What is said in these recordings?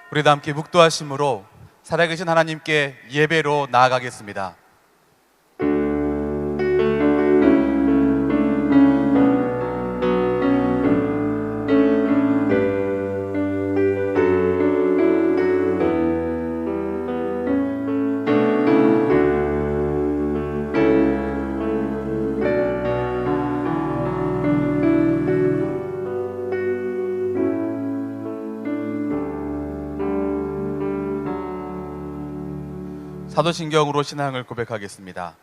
우리도 함께 묵도하심으로 살아계신 하나님께 예배로 나아가겠습니다. 사도신경으로 신앙을 고백하겠습니다.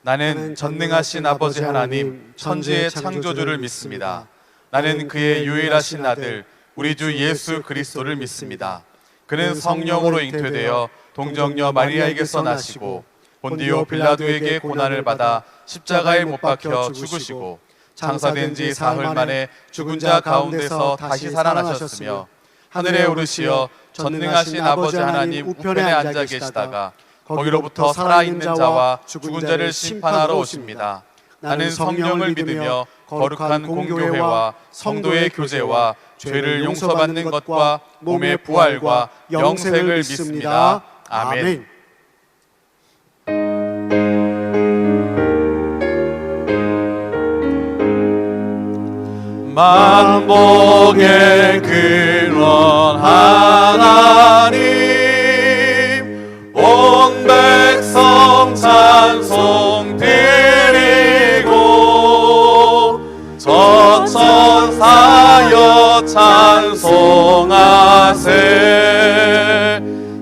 나는 전능하신 아버지 하나님 천지의 창조주를 믿습니다. 나는 그의 유일하신 아들 우리 주 예수 그리스도를 믿습니다. 그는 성령으로 잉태되어 동정녀 마리아에게서 나시고 본디오 빌라도에게 고난을 받아 십자가에 못 박혀 죽으시고 장사된 지 사흘 만에 죽은 자 가운데서 다시 살아나셨으며 하늘에 오르시어 전능하신 아버지 하나님 우편에 앉아 계시다가 거기로부터 살아있는 자와 죽은 자를 심판하러 오십니다. 나는 성령을 믿으며 거룩한 공교회와 성도의 교제와 죄를 용서받는 것과 몸의 부활과 영생을 믿습니다. 아멘. 만복의 근원 하나님 온 백성 찬송 드리고 저천사여 찬송하세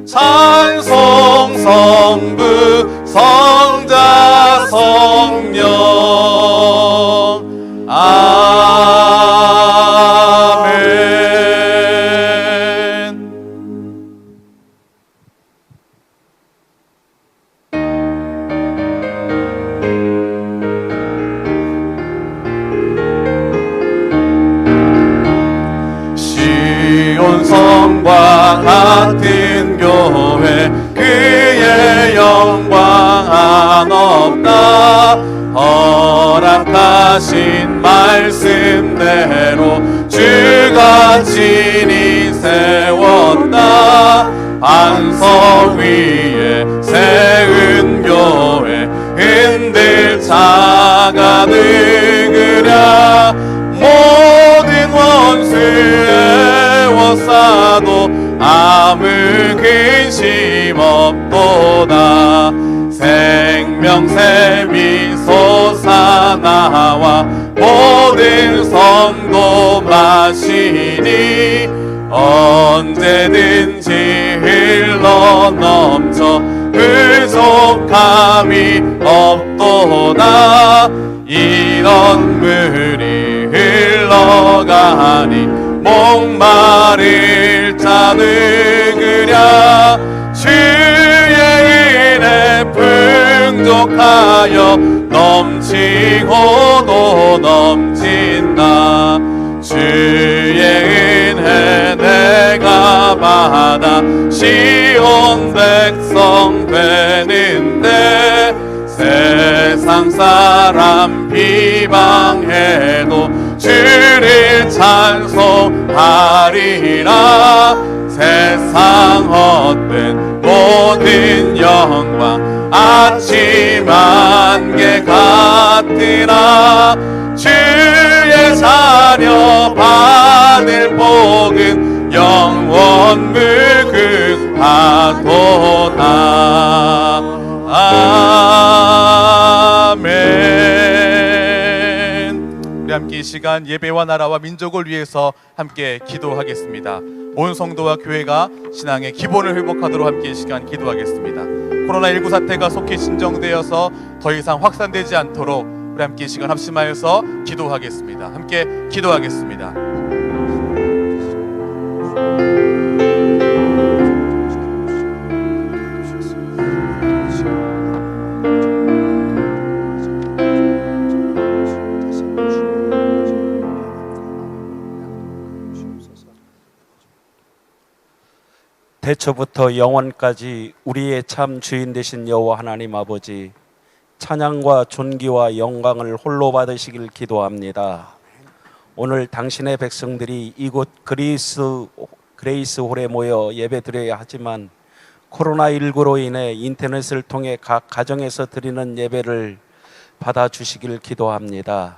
찬송 성부 성자 성령 아멘. 시온 성과 같은 교회 그의 영광 한없다. 허락하신 말씀대로 주가 친히 세웠다. 반석 위에 세운 교회 흔들 자가 누구랴. 모든 원수 에워싸도 아무 근심 없도다. 생명샘이 솟아나와 모든 성도 마시니 언제든지 흘러넘쳐 부족함이 없도다. 이런 물이 흘러가니 목마를 자 누구랴. 주의 은혜 풍족하여 넘치고도 넘친다. 주의 은혜 내가 받아 시온 백성 되는데 세상 사람 비방해도 주를 찬송하리라. 세상 헛된 모든 영광 아침 안개 같으나 주의 자녀 받을 복은 영원 무궁하도다. 아멘. 우리 함께 이 시간 예배와 나라와 민족을 위해서 함께 기도하겠습니다. 온 성도와 교회가 신앙의 기본을 회복하도록 함께 이 시간 기도하겠습니다. 코로나19 사태가 속히 진정되어서 더 이상 확산되지 않도록 우리 함께 이 시간 합심하여서 기도하겠습니다. 함께 기도하겠습니다. 태초부터 영원까지 우리의 참 주인 되신 여호와 하나님 아버지, 찬양과 존귀와 영광을 홀로 받으시길 기도합니다. 오늘 당신의 백성들이 이곳 그리스 그레이스 홀에 모여 예배드려야 하지만 코로나19로 인해 인터넷을 통해 각 가정에서 드리는 예배를 받아주시길 기도합니다.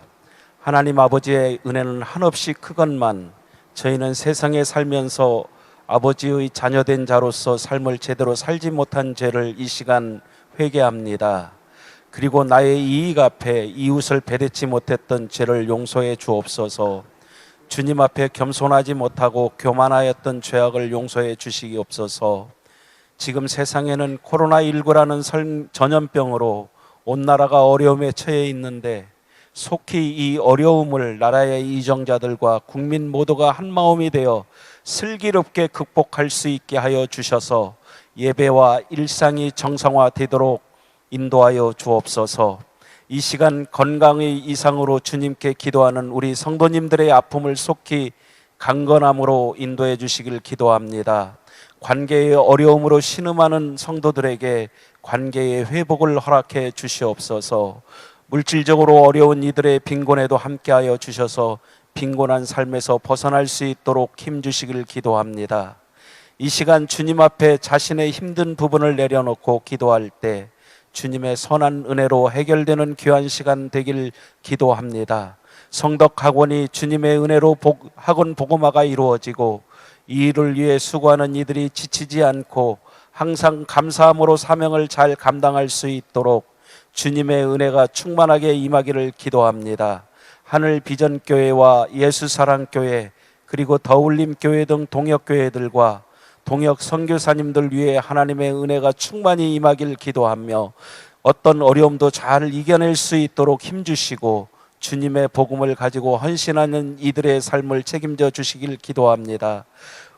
하나님 아버지의 은혜는 한없이 크건만 저희는 세상에 살면서 아버지의 자녀된 자로서 삶을 제대로 살지 못한 죄를 이 시간 회개합니다. 그리고 나의 이익 앞에 이웃을 배대치 못했던 죄를 용서해 주옵소서. 주님 앞에 겸손하지 못하고 교만하였던 죄악을 용서해 주시옵소서. 지금 세상에는 코로나19라는 전염병으로 온 나라가 어려움에 처해 있는데 속히 이 어려움을 나라의 이정자들과 국민 모두가 한마음이 되어 슬기롭게 극복할 수 있게 하여 주셔서 예배와 일상이 정상화되도록 인도하여 주옵소서. 이 시간 건강의 이상으로 주님께 기도하는 우리 성도님들의 아픔을 속히 강건함으로 인도해 주시길 기도합니다. 관계의 어려움으로 신음하는 성도들에게 관계의 회복을 허락해 주시옵소서. 물질적으로 어려운 이들의 빈곤에도 함께하여 주셔서 빈곤한 삶에서 벗어날 수 있도록 힘주시길 기도합니다. 이 시간 주님 앞에 자신의 힘든 부분을 내려놓고 기도할 때 주님의 선한 은혜로 해결되는 귀한 시간 되길 기도합니다. 성덕 학원이 주님의 은혜로 학원 복음화가 이루어지고 이 일을 위해 수고하는 이들이 지치지 않고 항상 감사함으로 사명을 잘 감당할 수 있도록 주님의 은혜가 충만하게 임하기를 기도합니다. 하늘 비전교회와 예수사랑교회 그리고 더울림교회 등 동역교회들과 동역 선교사님들 위해 하나님의 은혜가 충만히 임하길 기도하며 어떤 어려움도 잘 이겨낼 수 있도록 힘주시고 주님의 복음을 가지고 헌신하는 이들의 삶을 책임져 주시길 기도합니다.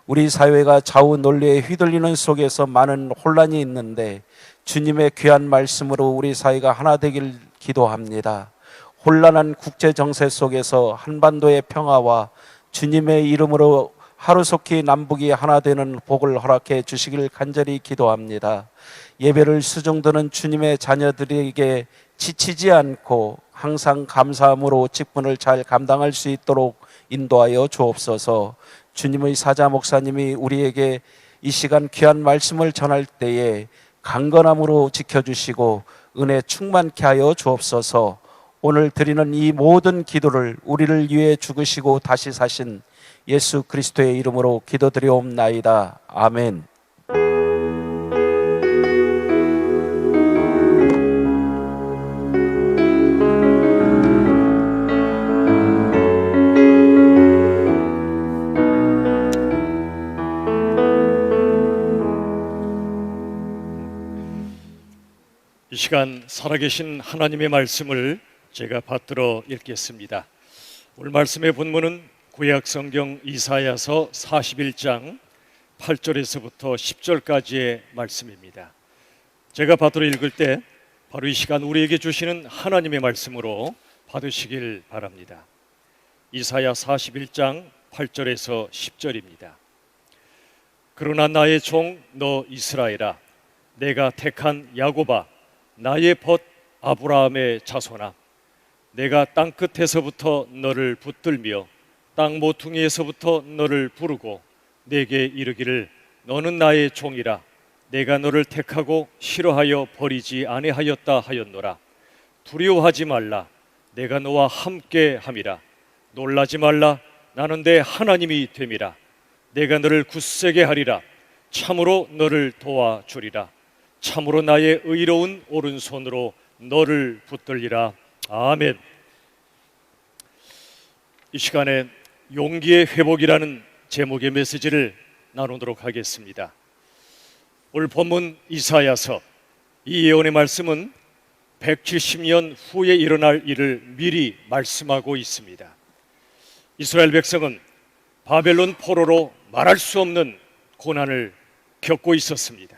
우리 사회가 좌우 논리에 휘둘리는 속에서 많은 혼란이 있는데 주님의 귀한 말씀으로 우리 사회가 하나 되길 기도합니다. 혼란한 국제 정세 속에서 한반도의 평화와 주님의 이름으로 하루속히 남북이 하나 되는 복을 허락해 주시길 간절히 기도합니다. 예배를 수종드는 주님의 자녀들에게 지치지 않고 항상 감사함으로 직분을 잘 감당할 수 있도록 인도하여 주옵소서. 주님의 사자 목사님이 우리에게 이 시간 귀한 말씀을 전할 때에 강건함으로 지켜주시고 은혜 충만케 하여 주옵소서. 오늘 드리는 이 모든 기도를 우리를 위해 죽으시고 다시 사신 예수 그리스도의 이름으로 기도드리옵나이다. 아멘. 이 시간 살아계신 하나님의 말씀을 제가 받들어 읽겠습니다. 오늘 말씀의 본문은 구약성경 이사야서 41장 8절에서부터 10절까지의 말씀입니다. 제가 받들어 읽을 때 바로 이 시간 우리에게 주시는 하나님의 말씀으로 받으시길 바랍니다. 이사야 41장 8절에서 10절입니다. 그러나 나의 종 너 이스라엘아, 내가 택한 야곱아, 나의 벗 아브라함의 자손아, 내가 땅끝에서부터 너를 붙들며 땅 모퉁이에서부터 너를 부르고 내게 이르기를 너는 나의 종이라. 내가 너를 택하고 싫어하여 버리지 아니하였다 하였노라. 두려워하지 말라. 내가 너와 함께 함이라. 놀라지 말라. 나는 내 하나님이 됨이라. 내가 너를 굳세게 하리라. 참으로 너를 도와주리라. 참으로 나의 의로운 오른손으로 너를 붙들리라. 아멘. 이 시간에 용기의 회복이라는 제목의 메시지를 나누도록 하겠습니다. 오늘 본문 이사야서 이 예언의 말씀은 170년 후에 일어날 일을 미리 말씀하고 있습니다. 이스라엘 백성은 바벨론 포로로 말할 수 없는 고난을 겪고 있었습니다.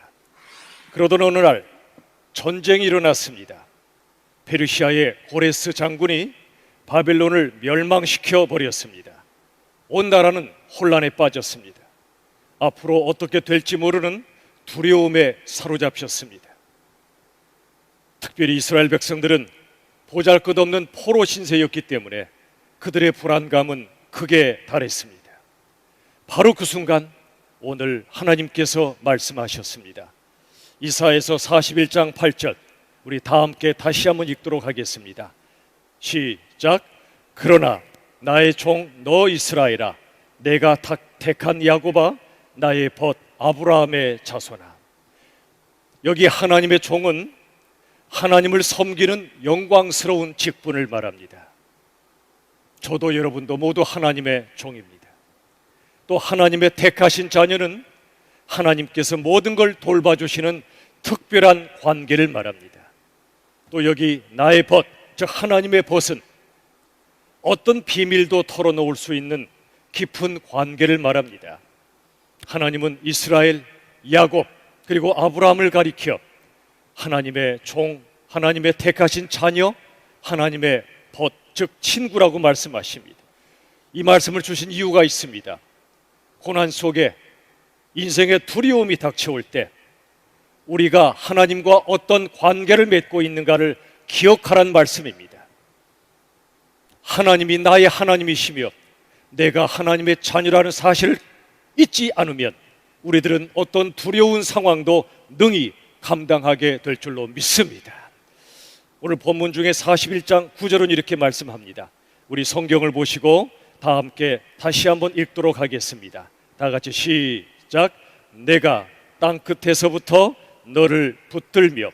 그러던 어느 날 전쟁이 일어났습니다. 페르시아의 고레스 장군이 바벨론을 멸망시켜 버렸습니다. 온 나라는 혼란에 빠졌습니다. 앞으로 어떻게 될지 모르는 두려움에 사로잡혔습니다. 특별히 이스라엘 백성들은 보잘것없는 포로 신세였기 때문에 그들의 불안감은 극에 달했습니다. 바로 그 순간 오늘 하나님께서 말씀하셨습니다. 이사야서 41장 8절, 우리 다 함께 다시 한번 읽도록 하겠습니다. 시작. 그러나 나의 종 너 이스라엘아, 내가 택한 야곱아, 나의 벗 아브라함의 자손아. 여기 하나님의 종은 하나님을 섬기는 영광스러운 직분을 말합니다. 저도 여러분도 모두 하나님의 종입니다. 또 하나님의 택하신 자녀는 하나님께서 모든 걸 돌봐주시는 특별한 관계를 말합니다. 또 여기 나의 벗, 즉 하나님의 벗은 어떤 비밀도 털어놓을 수 있는 깊은 관계를 말합니다. 하나님은 이스라엘, 야곱, 그리고 아브라함을 가리켜 하나님의 종, 하나님의 택하신 자녀, 하나님의 벗, 즉 친구라고 말씀하십니다. 이 말씀을 주신 이유가 있습니다. 고난 속에 인생의 두려움이 닥쳐올 때 우리가 하나님과 어떤 관계를 맺고 있는가를 기억하라는 말씀입니다. 하나님이 나의 하나님이시며 내가 하나님의 자녀라는 사실을 잊지 않으면 우리들은 어떤 두려운 상황도 능히 감당하게 될 줄로 믿습니다. 오늘 본문 중에 41장 9절은 이렇게 말씀합니다. 우리 성경을 보시고 다 함께 다시 한번 읽도록 하겠습니다. 다 같이 시작. 내가 땅 끝에서부터 너를 붙들며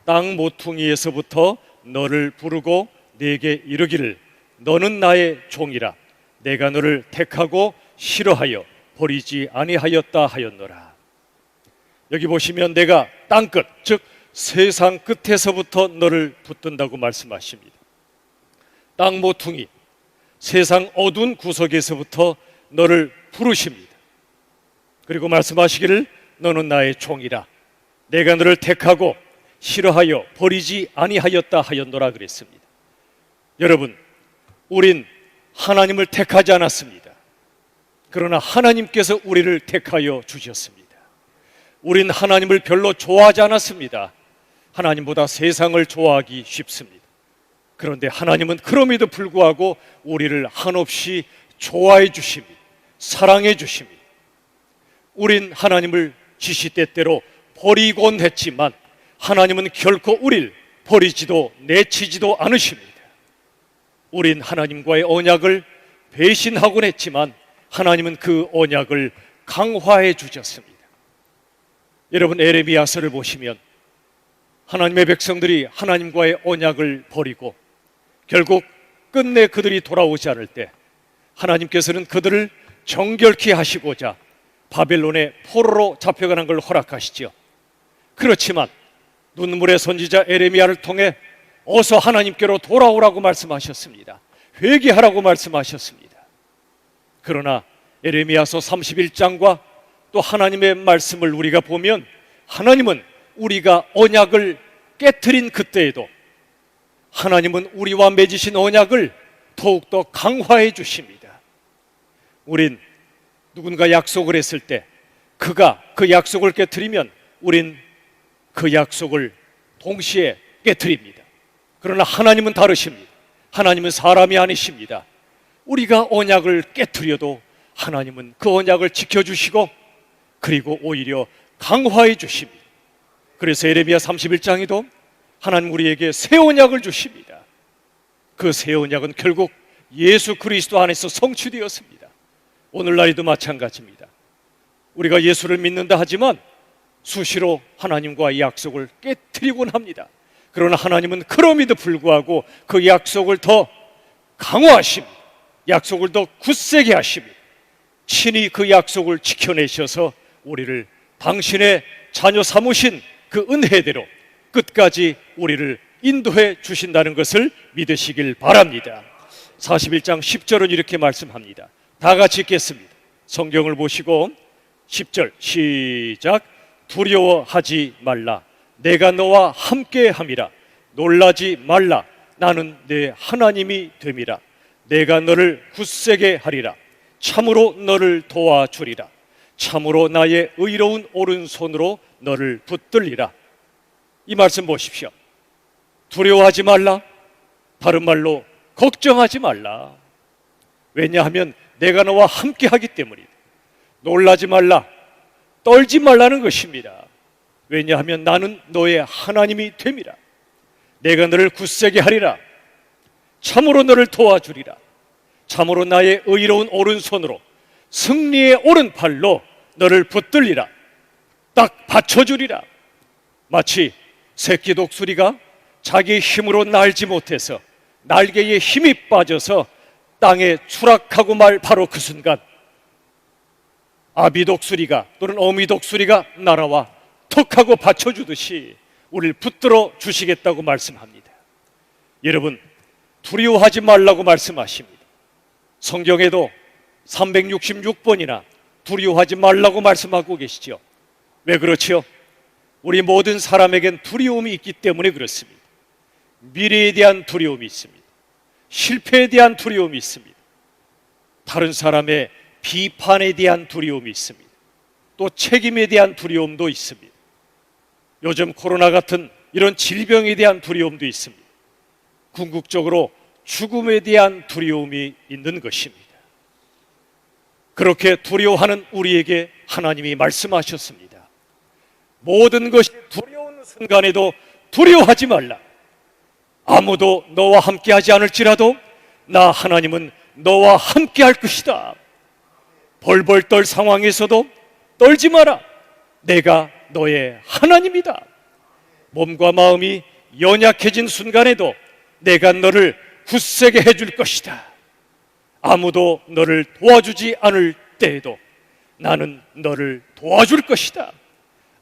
땅 모퉁이에서부터 너를 부르고 네게 이르기를 너는 나의 종이라. 내가 너를 택하고 싫어하여 버리지 아니하였다 하였노라. 여기 보시면 내가 땅끝, 즉 세상 끝에서부터 너를 붙든다고 말씀하십니다. 땅 모퉁이, 세상 어두운 구석에서부터 너를 부르십니다. 그리고 말씀하시기를 너는 나의 종이라. 내가 너를 택하고 싫어하여 버리지 아니하였다 하였노라 그랬습니다. 여러분, 우린 하나님을 택하지 않았습니다. 그러나 하나님께서 우리를 택하여 주셨습니다. 우린 하나님을 별로 좋아하지 않았습니다. 하나님보다 세상을 좋아하기 쉽습니다. 그런데 하나님은 그럼에도 불구하고 우리를 한없이 좋아해 주십니다. 사랑해 주십니다. 우린 하나님을 지시때때로 버리곤 했지만 하나님은 결코 우리를 버리지도 내치지도 않으십니다. 우린 하나님과의 언약을 배신하곤 했지만 하나님은 그 언약을 강화해 주셨습니다. 여러분, 에레미야서를 보시면 하나님의 백성들이 하나님과의 언약을 버리고 결국 끝내 그들이 돌아오지 않을 때 하나님께서는 그들을 정결케 하시고자 바벨론의 포로로 잡혀가는 걸 허락하시죠. 그렇지만 눈물의 선지자 에레미야를 통해 어서 하나님께로 돌아오라고 말씀하셨습니다. 회개하라고 말씀하셨습니다. 그러나 에레미야서 31장과 또 하나님의 말씀을 우리가 보면 하나님은 우리가 언약을 깨트린 그때에도 하나님은 우리와 맺으신 언약을 더욱더 강화해 주십니다. 우린 누군가 약속을 했을 때 그가 그 약속을 깨트리면 우린 그 약속을 동시에 깨트립니다. 그러나 하나님은 다르십니다. 하나님은 사람이 아니십니다. 우리가 언약을 깨트려도 하나님은 그 언약을 지켜주시고 그리고 오히려 강화해 주십니다. 그래서 에레미야 31장에도 하나님 우리에게 새 언약을 주십니다. 그 새 언약은 결국 예수 그리스도 안에서 성취되었습니다. 오늘날에도 마찬가지입니다. 우리가 예수를 믿는다 하지만 수시로 하나님과의 약속을 깨트리곤 합니다. 그러나 하나님은 그럼에도 불구하고 그 약속을 더 강화하십니다. 약속을 더 굳세게 하십니다. 친히 그 약속을 지켜내셔서 우리를 당신의 자녀 삼으신 그 은혜대로 끝까지 우리를 인도해 주신다는 것을 믿으시길 바랍니다. 41장 10절은 이렇게 말씀합니다. 다 같이 읽겠습니다. 성경을 보시고 10절 시작. 두려워하지 말라. 내가 너와 함께함이라. 놀라지 말라. 나는 내 하나님이 됨이라. 내가 너를 굳세게 하리라. 참으로 너를 도와주리라. 참으로 나의 의로운 오른손으로 너를 붙들리라. 이 말씀 보십시오. 두려워하지 말라. 다른 말로 걱정하지 말라. 왜냐하면 내가 너와 함께 하기 때문이다. 놀라지 말라. 떨지 말라는 것입니다. 왜냐하면 나는 너의 하나님이 됨이라. 내가 너를 굳세게 하리라. 참으로 너를 도와주리라. 참으로 나의 의로운 오른손으로 승리의 오른팔로 너를 붙들리라. 딱 받쳐주리라. 마치 새끼 독수리가 자기 힘으로 날지 못해서 날개에 힘이 빠져서 땅에 추락하고 말 바로 그 순간 아비 독수리가 또는 어미 독수리가 날아와 턱하고 받쳐주듯이 우리를 붙들어 주시겠다고 말씀합니다. 여러분, 두려워하지 말라고 말씀하십니다. 성경에도 366번이나 두려워하지 말라고 말씀하고 계시죠. 왜 그렇지요? 우리 모든 사람에겐 두려움이 있기 때문에 그렇습니다. 미래에 대한 두려움이 있습니다. 실패에 대한 두려움이 있습니다. 다른 사람의 비판에 대한 두려움이 있습니다. 또 책임에 대한 두려움도 있습니다. 요즘 코로나 같은 이런 질병에 대한 두려움도 있습니다. 궁극적으로 죽음에 대한 두려움이 있는 것입니다. 그렇게 두려워하는 우리에게 하나님이 말씀하셨습니다. 모든 것이 두려운 순간에도 두려워하지 말라. 아무도 너와 함께하지 않을지라도 나 하나님은 너와 함께할 것이다. 벌벌 떨 상황에서도 떨지 마라. 내가 너의 하나님이다. 몸과 마음이 연약해진 순간에도 내가 너를 굳세게 해줄 것이다. 아무도 너를 도와주지 않을 때에도 나는 너를 도와줄 것이다.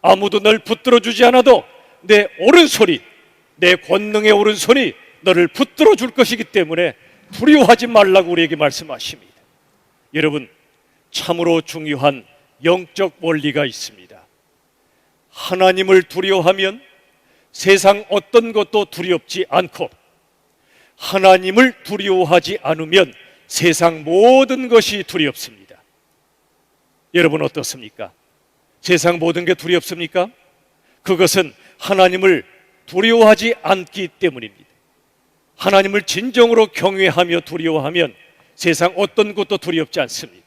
아무도 널 붙들어주지 않아도 내 오른손이, 내 권능의 오른손이 너를 붙들어줄 것이기 때문에 두려워하지 말라고 우리에게 말씀하십니다. 여러분, 참으로 중요한 영적 원리가 있습니다. 하나님을 두려워하면 세상 어떤 것도 두렵지 않고, 하나님을 두려워하지 않으면 세상 모든 것이 두렵습니다. 여러분 어떻습니까? 세상 모든 게 두렵습니까? 그것은 하나님을 두려워하지 않기 때문입니다. 하나님을 진정으로 경외하며 두려워하면 세상 어떤 것도 두렵지 않습니다.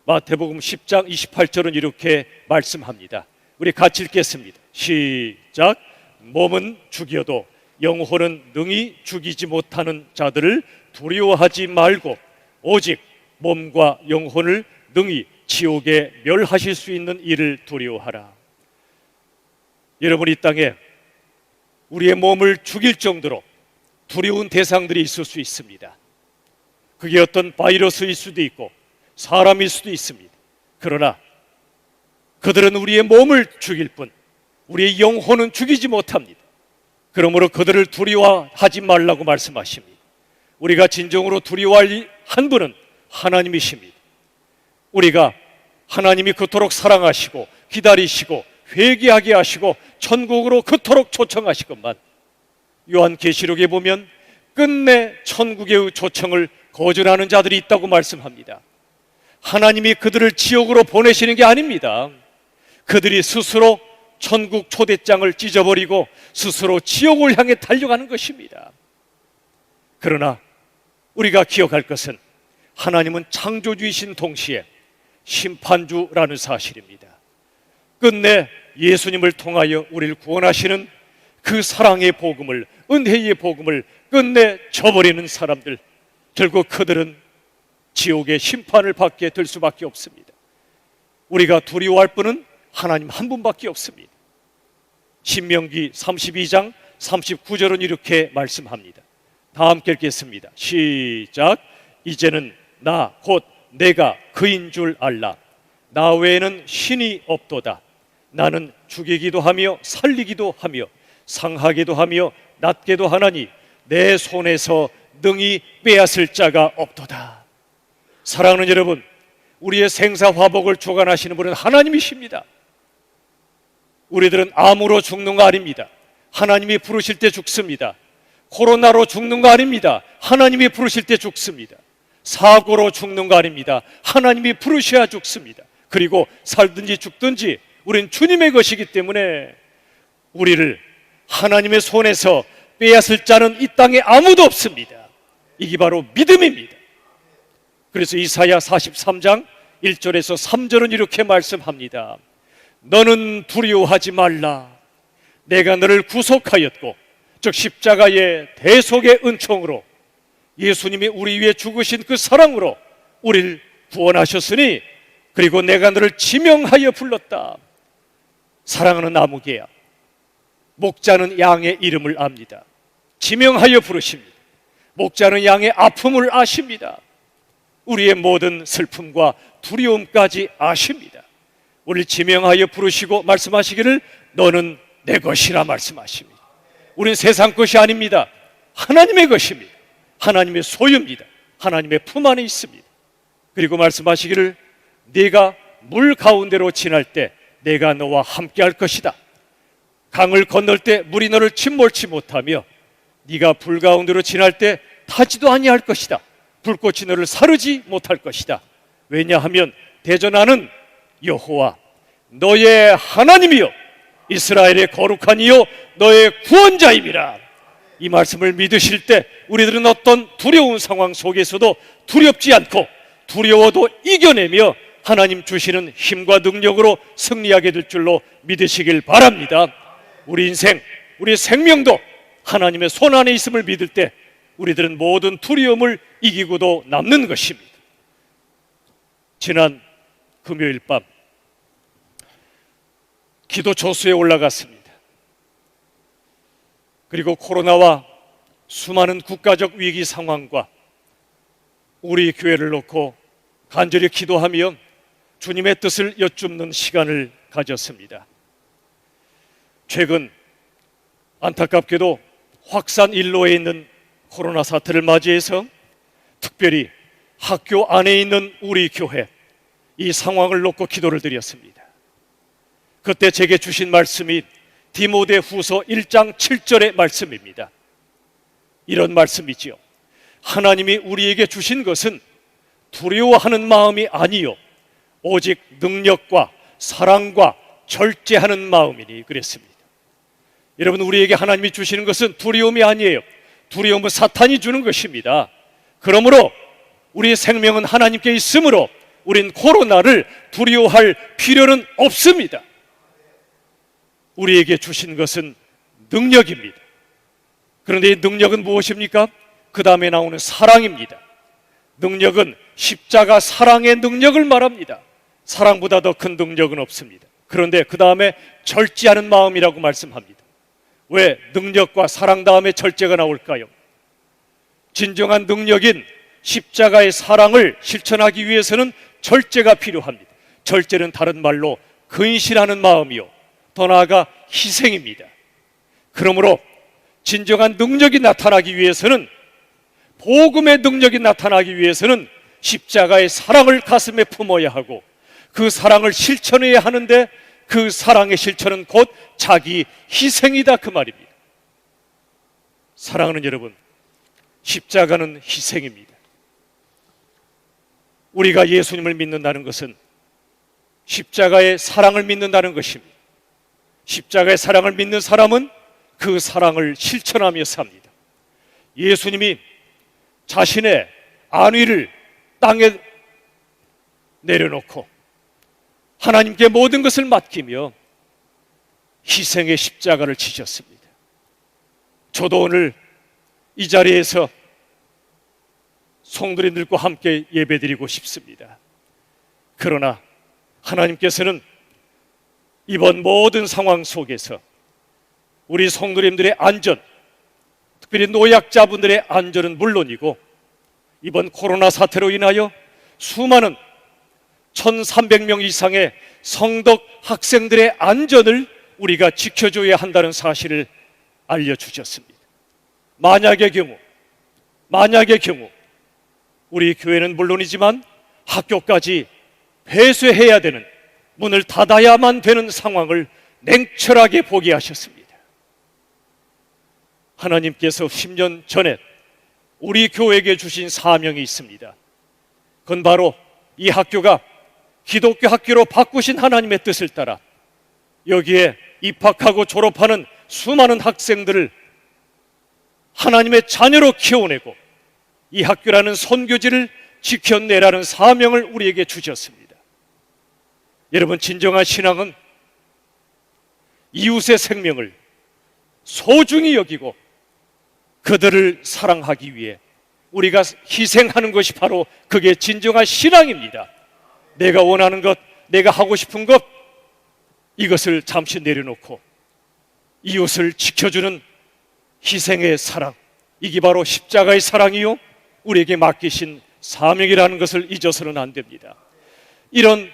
마태복음 10장 28절은 이렇게 말씀합니다. 우리 같이 읽겠습니다. 시작. 몸은 죽여도 영혼은 능히 죽이지 못하는 자들을 두려워하지 말고 오직 몸과 영혼을 능히 지옥에 멸하실 수 있는 이를 두려워하라. 여러분, 이 땅에 우리의 몸을 죽일 정도로 두려운 대상들이 있을 수 있습니다. 그게 어떤 바이러스일 수도 있고 사람일 수도 있습니다. 그러나 그들은 우리의 몸을 죽일 뿐 우리의 영혼은 죽이지 못합니다. 그러므로 그들을 두려워하지 말라고 말씀하십니다. 우리가 진정으로 두려워할 한 분은 하나님이십니다. 우리가 하나님이 그토록 사랑하시고 기다리시고 회개하게 하시고 천국으로 그토록 초청하시건만 요한계시록에 보면 끝내 천국의 초청을 거절하는 자들이 있다고 말씀합니다. 하나님이 그들을 지옥으로 보내시는 게 아닙니다. 그들이 스스로 천국 초대장을 찢어버리고 스스로 지옥을 향해 달려가는 것입니다. 그러나 우리가 기억할 것은 하나님은 창조주이신 동시에 심판주라는 사실입니다. 끝내 예수님을 통하여 우리를 구원하시는 그 사랑의 복음을, 은혜의 복음을 끝내 저버리는 사람들, 결국 그들은 지옥의 심판을 받게 될 수밖에 없습니다. 우리가 두려워할 분은 하나님 한 분밖에 없습니다. 신명기 32장 39절은 이렇게 말씀합니다. 다 함께 읽겠습니다. 시작. 이제는 나 곧 내가 그인 줄 알라. 나 외에는 신이 없도다. 나는 죽이기도 하며 살리기도 하며 상하기도 하며 낫게도 하나니 내 손에서 능히 빼앗을 자가 없도다. 사랑하는 여러분, 우리의 생사화복을 주관하시는 분은 하나님이십니다. 우리들은 암으로 죽는 거 아닙니다. 하나님이 부르실 때 죽습니다. 코로나로 죽는 거 아닙니다. 하나님이 부르실 때 죽습니다. 사고로 죽는 거 아닙니다. 하나님이 부르셔야 죽습니다. 그리고 살든지 죽든지 우린 주님의 것이기 때문에 우리를 하나님의 손에서 빼앗을 자는 이 땅에 아무도 없습니다. 이게 바로 믿음입니다. 그래서 이사야 43장 1절에서 3절은 이렇게 말씀합니다. 너는 두려워하지 말라. 내가 너를 구속하였고 즉 십자가의 대속의 은총으로 예수님이 우리 위해 죽으신 그 사랑으로 우리를 구원하셨으니 그리고 내가 너를 지명하여 불렀다. 사랑하는 나무개야, 목자는 양의 이름을 압니다. 지명하여 부르십니다. 목자는 양의 아픔을 아십니다. 우리의 모든 슬픔과 두려움까지 아십니다. 우리를 지명하여 부르시고 말씀하시기를 너는 내 것이라 말씀하십니다. 우리는 세상 것이 아닙니다. 하나님의 것입니다. 하나님의 소유입니다. 하나님의 품 안에 있습니다. 그리고 말씀하시기를 네가 물 가운데로 지날 때 내가 너와 함께 할 것이다. 강을 건널 때 물이 너를 침몰치 못하며 네가 불 가운데로 지날 때 타지도 아니할 것이다. 불꽃이 너를 사르지 못할 것이다. 왜냐하면 대전하는 여호와 너의 하나님이여 이스라엘의 거룩한 이여 너의 구원자임이라. 이 말씀을 믿으실 때 우리들은 어떤 두려운 상황 속에서도 두렵지 않고 두려워도 이겨내며 하나님 주시는 힘과 능력으로 승리하게 될 줄로 믿으시길 바랍니다. 우리 인생, 우리 생명도 하나님의 손 안에 있음을 믿을 때 우리들은 모든 두려움을 이기고도 남는 것입니다. 지난 금요일 밤 기도 초소에 올라갔습니다. 그리고 코로나와 수많은 국가적 위기 상황과 우리 교회를 놓고 간절히 기도하며 주님의 뜻을 여쭙는 시간을 가졌습니다. 최근 안타깝게도 확산 일로에 있는 코로나 사태를 맞이해서 특별히 학교 안에 있는 우리 교회 이 상황을 놓고 기도를 드렸습니다. 그때 제게 주신 말씀이 디모데 후서 1장 7절의 말씀입니다. 이런 말씀이지요. 하나님이 우리에게 주신 것은 두려워하는 마음이 아니요 오직 능력과 사랑과 절제하는 마음이니 그랬습니다. 여러분, 우리에게 하나님이 주시는 것은 두려움이 아니에요. 두려움은 사탄이 주는 것입니다. 그러므로 우리의 생명은 하나님께 있으므로 우린 코로나를 두려워할 필요는 없습니다. 우리에게 주신 것은 능력입니다. 그런데 이 능력은 무엇입니까? 그 다음에 나오는 사랑입니다. 능력은 십자가 사랑의 능력을 말합니다. 사랑보다 더 큰 능력은 없습니다. 그런데 그 다음에 절제하는 마음이라고 말씀합니다. 왜 능력과 사랑 다음에 절제가 나올까요? 진정한 능력인 십자가의 사랑을 실천하기 위해서는 절제가 필요합니다. 절제는 다른 말로 근신하는 마음이요 더 나아가 희생입니다. 그러므로 진정한 능력이 나타나기 위해서는, 복음의 능력이 나타나기 위해서는 십자가의 사랑을 가슴에 품어야 하고 그 사랑을 실천해야 하는데 그 사랑의 실천은 곧 자기 희생이다 그 말입니다. 사랑하는 여러분, 십자가는 희생입니다. 우리가 예수님을 믿는다는 것은 십자가의 사랑을 믿는다는 것입니다. 십자가의 사랑을 믿는 사람은 그 사랑을 실천하며 삽니다. 예수님이 자신의 안위를 땅에 내려놓고 하나님께 모든 것을 맡기며 희생의 십자가를 지셨습니다. 저도 오늘 이 자리에서 성도님들과 함께 예배드리고 싶습니다. 그러나 하나님께서는 이번 모든 상황 속에서 우리 성도님들의 안전, 특별히 노약자분들의 안전은 물론이고 이번 코로나 사태로 인하여 수많은 1,300명 이상의 성덕 학생들의 안전을 우리가 지켜줘야 한다는 사실을 알려주셨습니다. 만약의 경우 우리 교회는 물론이지만 학교까지 폐쇄해야 되는, 문을 닫아야만 되는 상황을 냉철하게 보게 하셨습니다. 하나님께서 10년 전에 우리 교회에게 주신 사명이 있습니다. 그건 바로 이 학교가 기독교 학교로 바꾸신 하나님의 뜻을 따라 여기에 입학하고 졸업하는 수많은 학생들을 하나님의 자녀로 키워내고 이 학교라는 선교지를 지켜내라는 사명을 우리에게 주셨습니다. 여러분, 진정한 신앙은 이웃의 생명을 소중히 여기고 그들을 사랑하기 위해 우리가 희생하는 것이 바로 그게 진정한 신앙입니다. 내가 원하는 것, 내가 하고 싶은 것, 이것을 잠시 내려놓고 이웃을 지켜주는 희생의 사랑, 이게 바로 십자가의 사랑이요 우리에게 맡기신 사명이라는 것을 잊어서는 안 됩니다. 이런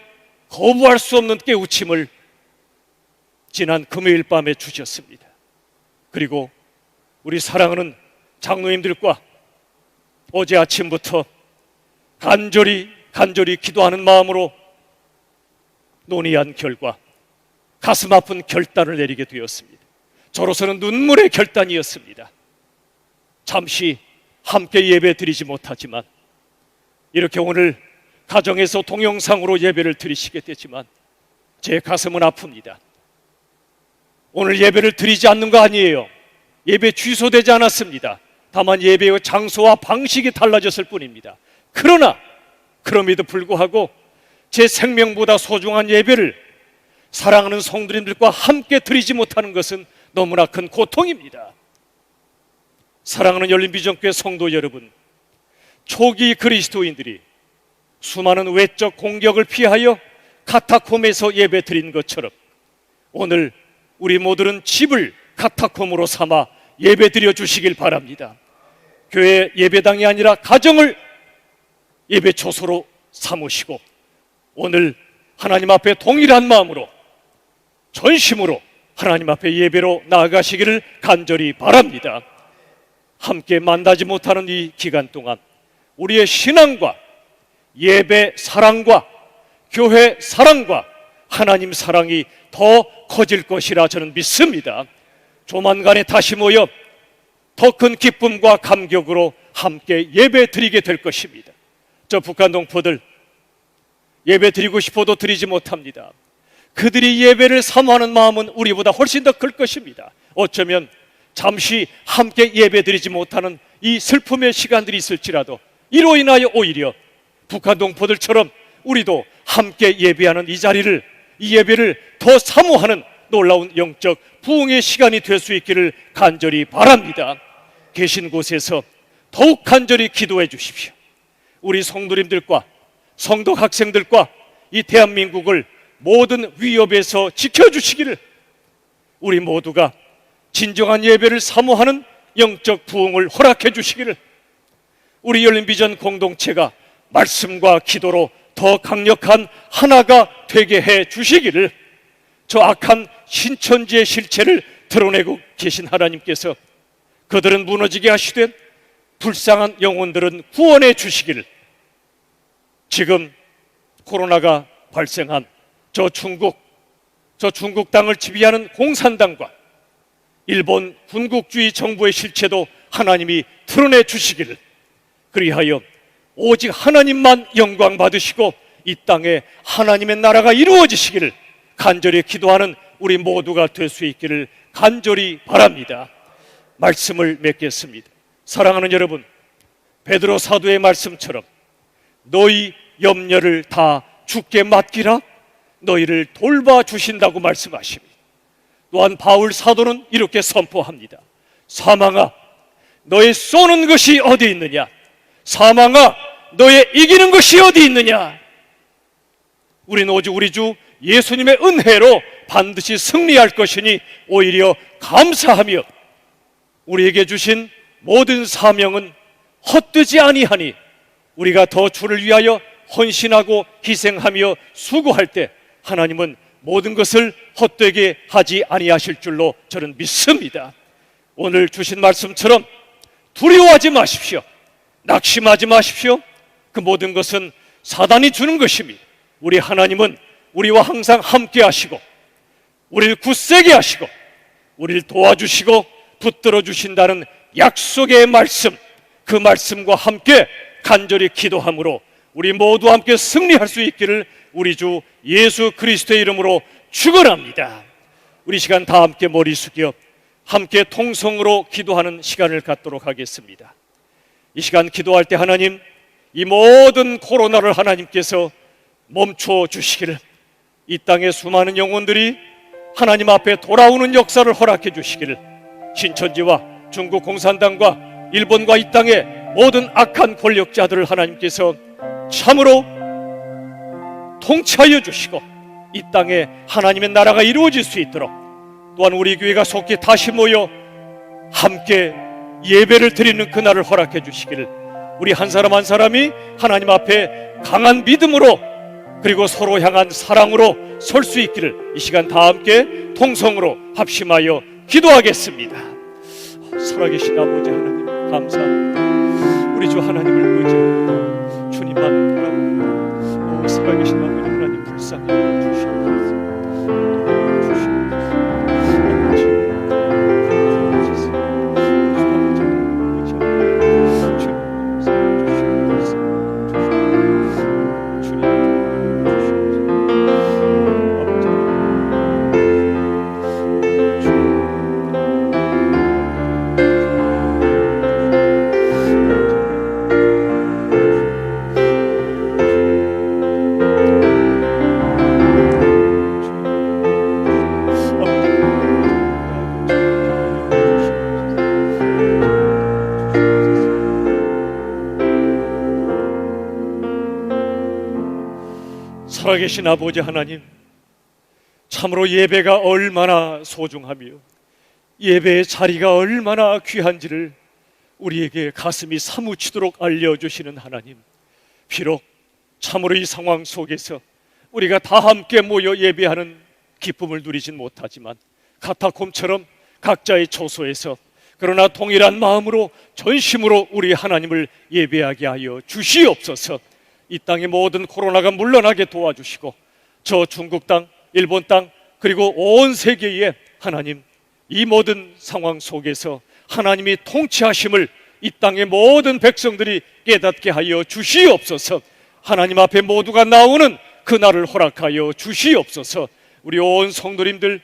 거부할 수 없는 깨우침을 지난 금요일 밤에 주셨습니다. 그리고 우리 사랑하는 장로님들과 어제 아침부터 간절히 기도하는 마음으로 논의한 결과 가슴 아픈 결단을 내리게 되었습니다. 저로서는 눈물의 결단이었습니다. 잠시 함께 예배 드리지 못하지만 이렇게 오늘 가정에서 동영상으로 예배를 드리시게 되지만 제 가슴은 아픕니다. 오늘 예배를 드리지 않는 거 아니에요. 예배 취소되지 않았습니다. 다만 예배의 장소와 방식이 달라졌을 뿐입니다. 그러나 그럼에도 불구하고 제 생명보다 소중한 예배를 사랑하는 성도님들과 함께 드리지 못하는 것은 너무나 큰 고통입니다. 사랑하는 열린비전교회 성도 여러분, 초기 그리스도인들이 수많은 외적 공격을 피하여 카타콤에서 예배 드린 것처럼 오늘 우리 모두는 집을 카타콤으로 삼아 예배 드려 주시길 바랍니다. 교회 예배당이 아니라 가정을 예배 초소로 삼으시고 오늘 하나님 앞에 동일한 마음으로 전심으로 하나님 앞에 예배로 나아가시기를 간절히 바랍니다. 함께 만나지 못하는 이 기간 동안 우리의 신앙과 예배 사랑과 교회 사랑과 하나님 사랑이 더 커질 것이라 저는 믿습니다. 조만간에 다시 모여 더 큰 기쁨과 감격으로 함께 예배 드리게 될 것입니다. 저 북한 동포들 예배 드리고 싶어도 드리지 못합니다. 그들이 예배를 사모하는 마음은 우리보다 훨씬 더 클 것입니다. 어쩌면 잠시 함께 예배 드리지 못하는 이 슬픔의 시간들이 있을지라도 이로 인하여 오히려 북한 동포들처럼 우리도 함께 예배하는 이 자리를, 이 예배를 더 사모하는 놀라운 영적 부흥의 시간이 될 수 있기를 간절히 바랍니다. 계신 곳에서 더욱 간절히 기도해 주십시오. 우리 성도님들과 성도 학생들과 이 대한민국을 모든 위협에서 지켜주시기를, 우리 모두가 진정한 예배를 사모하는 영적 부흥을 허락해 주시기를, 우리 열린비전 공동체가 말씀과 기도로 더 강력한 하나가 되게 해 주시기를, 저 악한 신천지의 실체를 드러내고 계신 하나님께서 그들은 무너지게 하시되 불쌍한 영혼들은 구원해 주시기를, 지금 코로나가 발생한 저 중국 땅을 지배하는 공산당과 일본 군국주의 정부의 실체도 하나님이 드러내 주시기를, 그리하여 오직 하나님만 영광 받으시고 이 땅에 하나님의 나라가 이루어지시기를 간절히 기도하는 우리 모두가 될 수 있기를 간절히 바랍니다. 말씀을 맺겠습니다. 사랑하는 여러분, 베드로 사도의 말씀처럼 너희 염려를 다 주께 맡기라, 너희를 돌봐주신다고 말씀하십니다. 또한 바울 사도는 이렇게 선포합니다. 사망아, 너의 쏘는 것이 어디 있느냐? 사망아, 너의 이기는 것이 어디 있느냐? 우리는 오직 우리 주 예수님의 은혜로 반드시 승리할 것이니 오히려 감사하며 우리에게 주신 모든 사명은 헛되지 아니하니 우리가 더 주를 위하여 헌신하고 희생하며 수고할 때 하나님은 모든 것을 헛되게 하지 아니하실 줄로 저는 믿습니다. 오늘 주신 말씀처럼 두려워하지 마십시오. 낙심하지 마십시오. 그 모든 것은 사단이 주는 것입니다. 우리 하나님은 우리와 항상 함께 하시고 우리를 굳세게 하시고 우리를 도와주시고 붙들어 주신다는 약속의 말씀, 그 말씀과 함께 간절히 기도함으로 우리 모두 함께 승리할 수 있기를 우리 주 예수 그리스도의 이름으로 축원합니다. 우리 시간 다 함께 머리 숙여 함께 통성으로 기도하는 시간을 갖도록 하겠습니다. 이 시간 기도할 때 하나님, 이 모든 코로나를 하나님께서 멈춰 주시기를, 이 땅의 수많은 영혼들이 하나님 앞에 돌아오는 역사를 허락해 주시기를, 신천지와 중국 공산당과 일본과 이 땅의 모든 악한 권력자들을 하나님께서 참으로 통치하여 주시고 이 땅에 하나님의 나라가 이루어질 수 있도록, 또한 우리 교회가 속히 다시 모여 함께 예배를 드리는 그날을 허락해 주시기를, 우리 한 사람 한 사람이 하나님 앞에 강한 믿음으로 그리고 서로 향한 사랑으로 설 수 있기를 이 시간 다 함께 통성으로 합심하여 기도하겠습니다. 살아계신 아버지 하나님 감사합니다. 우리 주 하나님을 의지합니다. 주님만 바라봅니다. 살아계신 아버지 하나님 불쌍히 여겨주시옵소서. 살아계신 아버지 하나님, 참으로 예배가 얼마나 소중하며 예배의 자리가 얼마나 귀한지를 우리에게 가슴이 사무치도록 알려주시는 하나님, 비록 참으로 이 상황 속에서 우리가 다 함께 모여 예배하는 기쁨을 누리진 못하지만 카타콤처럼 각자의 처소에서 그러나 동일한 마음으로 전심으로 우리 하나님을 예배하게 하여 주시옵소서. 이 땅의 모든 코로나가 물러나게 도와주시고 저 중국 땅, 일본 땅, 그리고 온 세계에 하나님 이 모든 상황 속에서 하나님이 통치하심을 이 땅의 모든 백성들이 깨닫게 하여 주시옵소서. 하나님 앞에 모두가 나오는 그날을 허락하여 주시옵소서. 우리 온 성도님들,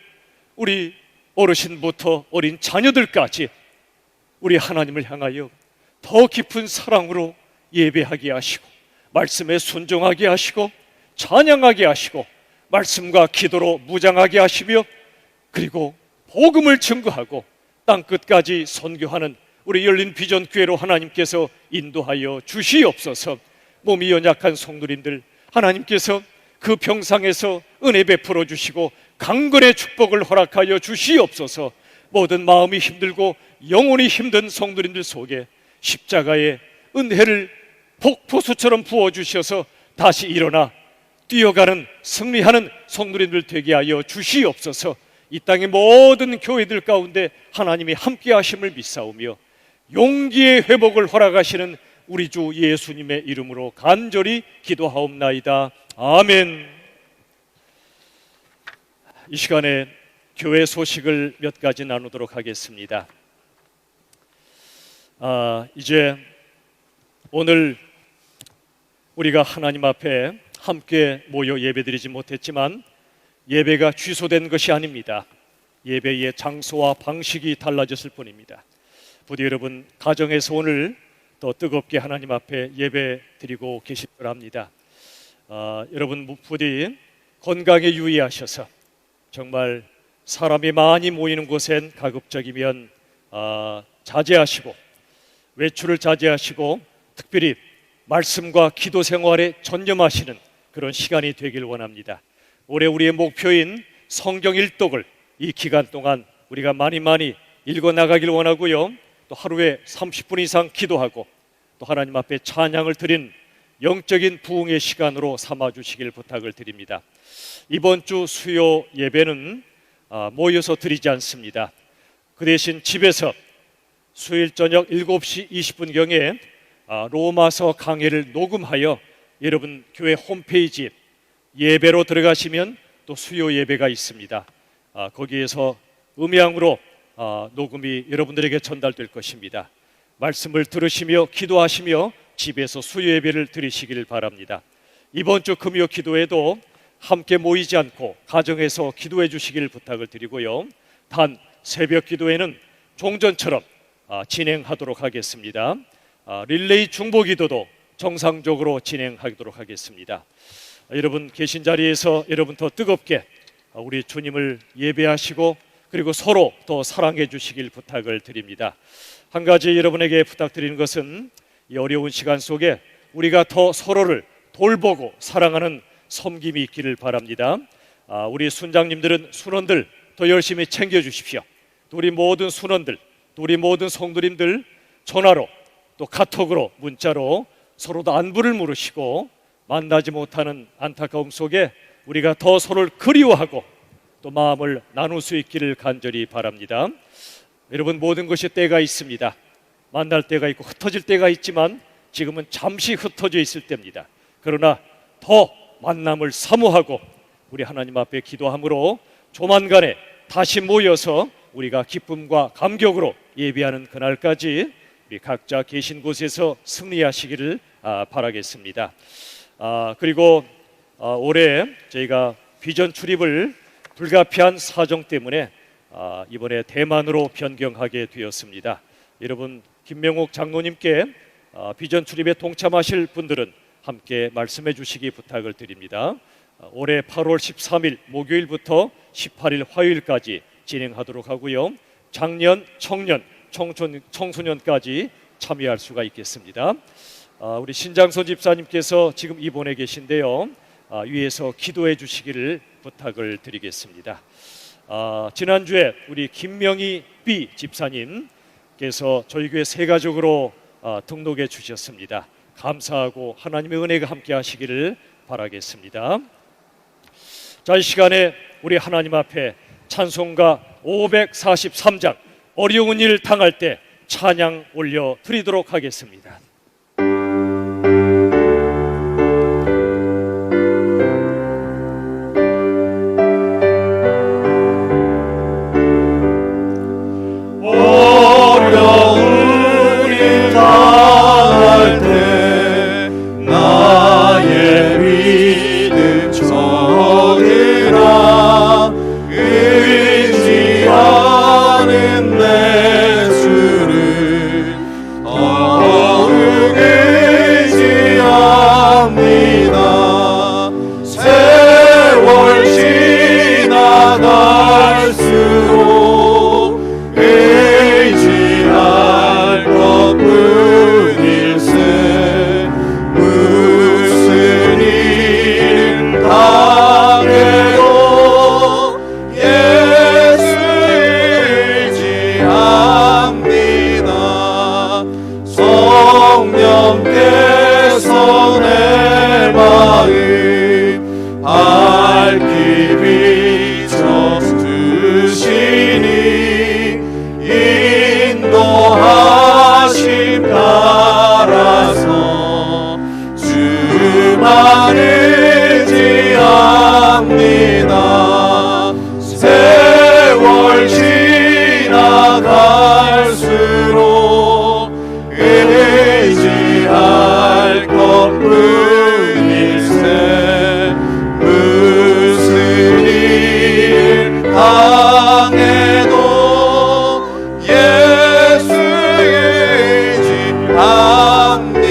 우리 어르신부터 어린 자녀들까지 우리 하나님을 향하여 더 깊은 사랑으로 예배하게 하시고 말씀에 순종하게 하시고 찬양하게 하시고 말씀과 기도로 무장하게 하시며 그리고 복음을 증거하고 땅끝까지 선교하는 우리 열린 비전 교회로 하나님께서 인도하여 주시옵소서. 몸이 연약한 성도님들 하나님께서 그 병상에서 은혜 베풀어 주시고 강건의 축복을 허락하여 주시옵소서. 모든 마음이 힘들고 영혼이 힘든 성도님들 속에 십자가의 은혜를 폭포수처럼 부어주셔서 다시 일어나 뛰어가는 승리하는 성도님들 되게 하여 주시옵소서. 이 땅의 모든 교회들 가운데 하나님이 함께 하심을 믿사오며 용기의 회복을 허락하시는 우리 주 예수님의 이름으로 간절히 기도하옵나이다. 아멘. 이 시간에 교회 소식을 몇 가지 나누도록 하겠습니다. 이제 오늘 우리가 하나님 앞에 함께 모여 예배드리지 못했지만 예배가 취소된 것이 아닙니다. 예배의 장소와 방식이 달라졌을 뿐입니다. 부디 여러분 가정에서 오늘 더 뜨겁게 하나님 앞에 예배 드리고 계실 거랍니다. 여러분 부디 건강에 유의하셔서 정말 사람이 많이 모이는 곳엔 가급적이면 자제하시고 외출을 자제하시고 특별히 말씀과 기도 생활에 전념하시는 그런 시간이 되길 원합니다. 올해 우리의 목표인 성경 일독을 이 기간 동안 우리가 많이 읽어나가길 원하고요. 또 하루에 30분 이상 기도하고 또 하나님 앞에 찬양을 드린 영적인 부흥의 시간으로 삼아주시길 부탁을 드립니다. 이번 주 수요 예배는 모여서 드리지 않습니다. 그 대신 집에서 수요일 저녁 7시 20분경에 로마서 강해를 녹음하여 여러분 교회 홈페이지 예배로 들어가시면 또 수요 예배가 있습니다. 거기에서 음향으로 녹음이 여러분들에게 전달될 것입니다. 말씀을 들으시며 기도하시며 집에서 수요 예배를 드리시기를 바랍니다. 이번 주 금요 기도에도 함께 모이지 않고 가정에서 기도해 주시기를 부탁을 드리고요. 단 새벽 기도회는 종전처럼 진행하도록 하겠습니다. 릴레이 중보 기도도 정상적으로 진행하도록 하겠습니다. 여러분 계신 자리에서 여러분 더 뜨겁게 우리 주님을 예배하시고 그리고 서로 더 사랑해 주시길 부탁을 드립니다. 한 가지 여러분에게 부탁드리는 것은 이 어려운 시간 속에 우리가 더 서로를 돌보고 사랑하는 섬김이 있기를 바랍니다. 우리 순장님들은 순원들 더 열심히 챙겨주십시오. 또 우리 모든 순원들, 또 우리 모든 성도님들 전화로 또 카톡으로 문자로 서로 다 안부를 물으시고 만나지 못하는 안타까움 속에 우리가 더 서로를 그리워하고 또 마음을 나눌 수 있기를 간절히 바랍니다. 여러분, 모든 것이 때가 있습니다. 만날 때가 있고 흩어질 때가 있지만 지금은 잠시 흩어져 있을 때입니다. 그러나 더 만남을 사모하고 우리 하나님 앞에 기도함으로 조만간에 다시 모여서 우리가 기쁨과 감격으로 예배하는 그날까지 우리 각자 계신 곳에서 승리하시기를 바라겠습니다. 그리고 올해 저희가 비전 출입을 불가피한 사정 때문에 이번에 대만으로 변경하게 되었습니다. 여러분, 김명옥 장로님께 비전 출입에 동참하실 분들은 함께 말씀해 주시기 부탁을 드립니다. 올해 8월 13일 목요일부터 18일 화요일까지 진행하도록 하고요. 장년, 청년, 청소년까지 참여할 수가 있겠습니다. 우리 신장선 집사님께서 지금 입원해 계신데요. 위에서 기도해 주시기를 부탁을 드리겠습니다. 지난주에 우리 김명희 B 집사님께서 저희 교회 새 가족으로 등록해 주셨습니다. 감사하고 하나님의 은혜가 함께 하시기를 바라겠습니다. 자, 이 시간에 우리 하나님 앞에 찬송가 543장 어려운 일 당할 때 찬양 올려 드리도록 하겠습니다.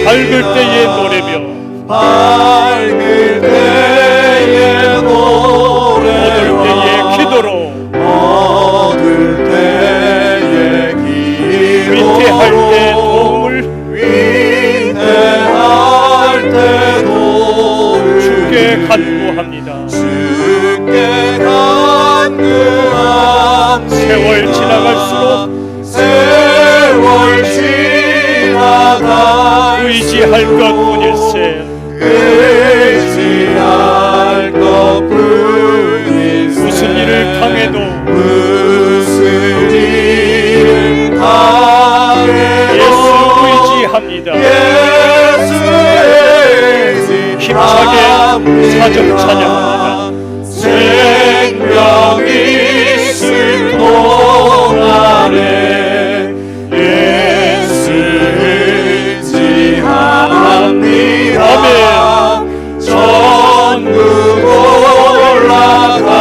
밝을 때에 노래며 밝을 때에 노래며 얻을 때에 기도로 얻을 때에 기도로 위태할 때 도움을 위태할 때 도움을 주께 간구합니다. 주께 간구합니다. 세월 지나갈수록 세월 지나가 의지할 것뿐일세. 의지할 것뿐일세. 무슨 일을 당해도 무슨 일을 당해도 예수 의지합니다. 예수 의지합니다. 힘차게 사정 찬양합니다. 생명이 있을 동안에 아멘. 전국 올라가도록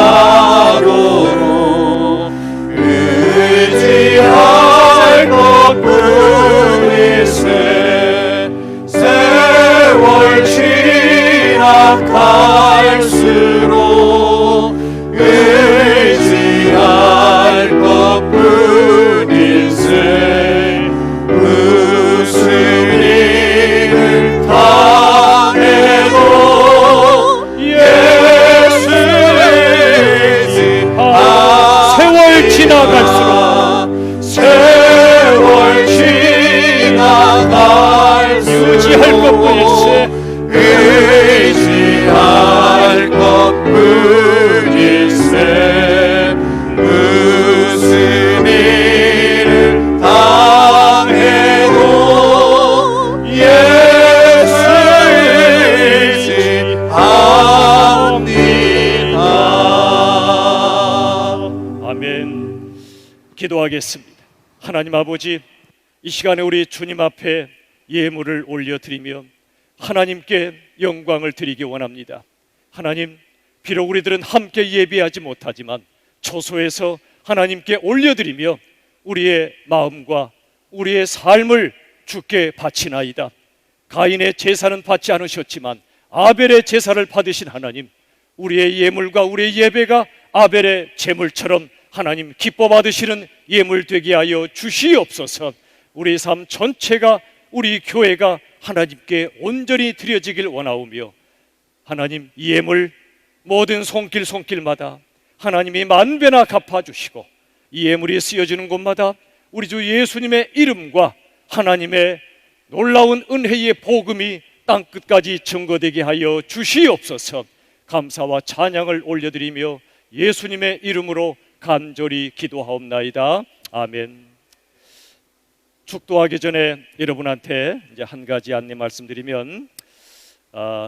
의지할 것뿐일세. 세월 지나갈수록 기도하겠습니다. 하나님 아버지, 이 시간에 우리 주님 앞에 예물을 올려드리며 하나님께 영광을 드리기 원합니다. 하나님, 비록 우리들은 함께 예배하지 못하지만 초소에서 하나님께 올려드리며 우리의 마음과 우리의 삶을 주께 바치나이다. 가인의 제사는 받지 않으셨지만 아벨의 제사를 받으신 하나님, 우리의 예물과 우리의 예배가 아벨의 제물처럼 하나님 기뻐 받으시는 예물 되게 하여 주시옵소서. 우리 삶 전체가, 우리 교회가 하나님께 온전히 드려지길 원하오며 하나님, 이 예물 모든 손길마다 하나님이 만배나 갚아주시고 이 예물이 쓰여지는 곳마다 우리 주 예수님의 이름과 하나님의 놀라운 은혜의 복음이 땅끝까지 증거되게 하여 주시옵소서. 감사와 찬양을 올려드리며 예수님의 이름으로 간절히 기도하옵나이다. 아멘. 축도하기 전에 여러분한테 이제 한 가지 안내 말씀드리면,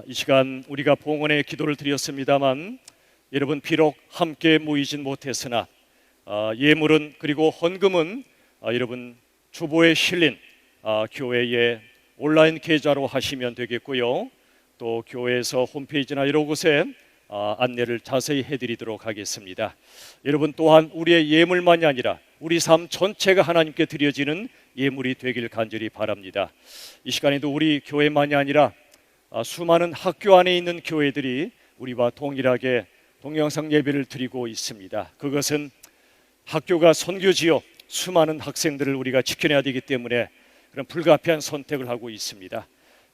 이 시간 우리가 봉헌의 기도를 드렸습니다만 여러분 비록 함께 모이진 못했으나 예물은, 그리고 헌금은 여러분 주보에 실린 교회의 온라인 계좌로 하시면 되겠고요. 또 교회에서 홈페이지나 여러 곳에 안내를 자세히 해드리도록 하겠습니다. 여러분 또한 우리의 예물만이 아니라 우리 삶 전체가 하나님께 드려지는 예물이 되길 간절히 바랍니다. 이 시간에도 우리 교회만이 아니라 수많은 학교 안에 있는 교회들이 우리와 동일하게 동영상 예배를 드리고 있습니다. 그것은 학교가 선교지요, 수많은 학생들을 우리가 지켜내야 되기 때문에 그런 불가피한 선택을 하고 있습니다.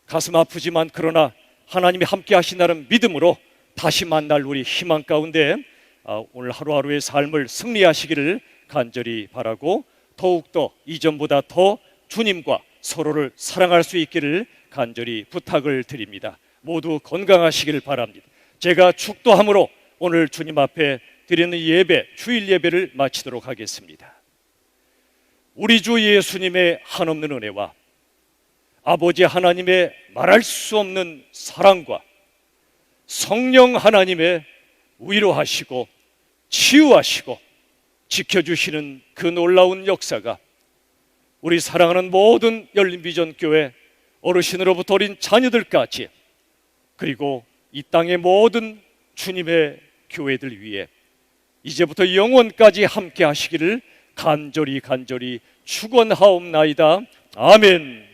가슴 아프지만 그러나 하나님이 함께 하신다는 믿음으로 다시 만날 우리 희망 가운데 오늘 하루하루의 삶을 승리하시기를 간절히 바라고, 더욱더 이전보다 더 주님과 서로를 사랑할 수 있기를 간절히 부탁을 드립니다. 모두 건강하시기를 바랍니다. 제가 축도함으로 오늘 주님 앞에 드리는 예배, 주일 예배를 마치도록 하겠습니다. 우리 주 예수님의 한없는 은혜와 아버지 하나님의 말할 수 없는 사랑과 성령 하나님의 위로하시고 치유하시고 지켜주시는 그 놀라운 역사가 우리 사랑하는 모든 열린비전교회 어르신으로부터 어린 자녀들까지, 그리고 이 땅의 모든 주님의 교회들 위해 이제부터 영원까지 함께 하시기를 간절히 축원하옵나이다. 아멘.